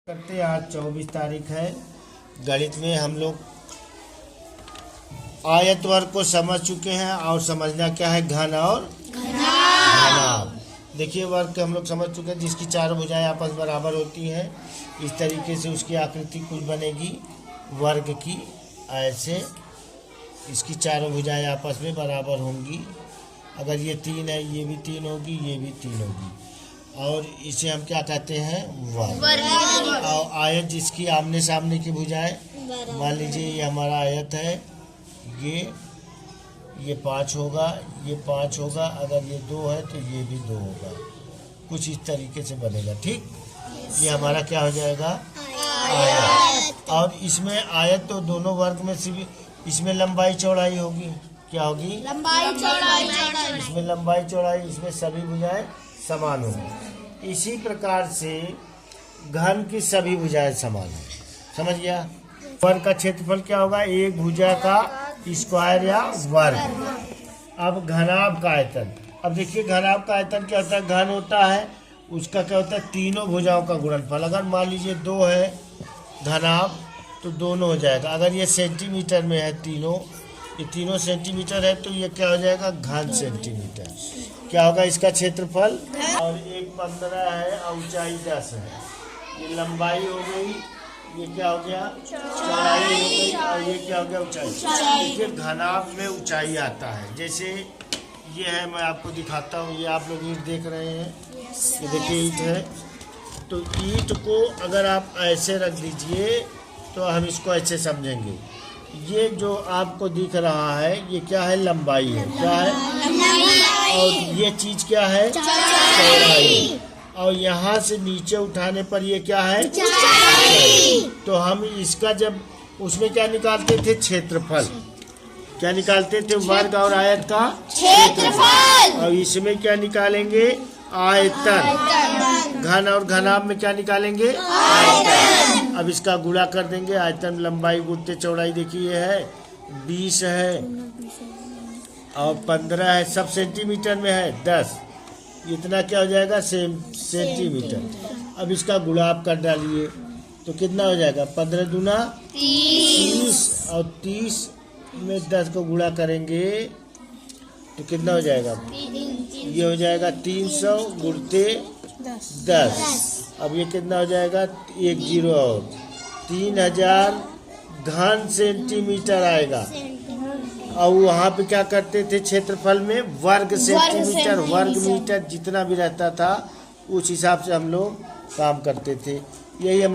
करते हैं। आज 24 तारीख है। गणित में हम लोग आयत वर्ग को समझ चुके हैं और समझना क्या है घन और घनाभ। देखिए वर्ग के हम लोग समझ चुके हैं जिसकी चारों भुजाएं आपस बराबर होती हैं। इस तरीके से उसकी आकृति कुछ बनेगी वर्ग की। ऐसे इसकी चारों भुजाएं आपस में बराबर होंगी। अगर ये 3 है ये भी 3 होगी, ये भी 3 होगी और इसे हम क्या कहते हैं वर्ग। और आयत जिसकी आमने सामने की भुजाएं, मान लीजिए ये हमारा आयत है, ये 5 होगा, ये 5 होगा। अगर ये 2 है तो ये भी 2 होगा। कुछ इस तरीके से बनेगा। ठीक, ये हमारा क्या हो जाएगा आयत। और इसमें आयत तो दोनों वर्ग में से भी इसमें लंबाई चौड़ाई होगी। क्या होगी? लंबाई चौड़ाई। इसमें लंबाई चौड़ाई, इसमें सभी भुजाएं समान होंगी। इसी प्रकार से घन की सभी भुजाएं समान है। समझ गया? वर्ग का क्षेत्रफल क्या होगा? एक भुजा का स्क्वायर या वर्ग। अब घनाभ का आयतन। अब देखिए घनाभ का आयतन क्या होता है? घन होता है उसका क्या होता है? तीनों भुजाओं का गुणनफल। अगर मान लीजिए 2 है घनाभ तो दोनों हो जाएगा। अगर ये सेंटीमीटर में है तीनों, ये तीनों सेंटीमीटर है तो ये क्या हो जाएगा? घन सेंटीमीटर। क्या होगा इसका क्षेत्रफल? और एक 15 है और ऊंचाई 10 है। ये लंबाई हो गई, ये क्या हो गया? चौड़ाई हो गई। और ये क्या हो गया? ऊंचाई। देखिए घनाभ में ऊंचाई आता है। जैसे ये है, मैं आपको दिखाता हूँ। ये आप लोग ईंट देख रहे हैं, ये देखिए ईंट है। तो ईंट को अगर आप ऐसे रख दीजिए तो हम इसको ऐसे समझेंगे। ये जो आपको दिख रहा है ये क्या है? लंबाई है। क्या है? और ये चीज क्या है? चौड़ाई। और यहाँ से नीचे उठाने पर ये क्या है? ऊंचाई। तो हम इसका जब उसमें क्या निकालते थे? क्षेत्रफल। क्या निकालते थे? वर्ग और आयत का क्षेत्रफल। और इसमें क्या निकालेंगे? आयतन। घन और घनाभ में क्या निकालेंगे? आयतन। अब इसका गुणा कर देंगे। आयतन लंबाई गुणते चौड़ाई देखिए है 20 है और 15 है। सब सेंटीमीटर में है 10। इतना क्या हो जाएगा? सेंटीमीटर। अब इसका गुणा आप कर डालिए तो कितना हो जाएगा? 15 दूना 30 और 30 में 10 को गुणा करेंगे तो कितना हो जाएगा? ये हो जाएगा 300 गुणते 10। अब ये कितना हो जाएगा? 1 0 और 3000 घन सेंटीमीटर आएगा। और वहाँ पे क्या करते थे? क्षेत्रफल में वर्ग सेंटीमीटर, वर्ग मीटर जितना भी रहता था उस हिसाब से हम लोग काम करते थे। यही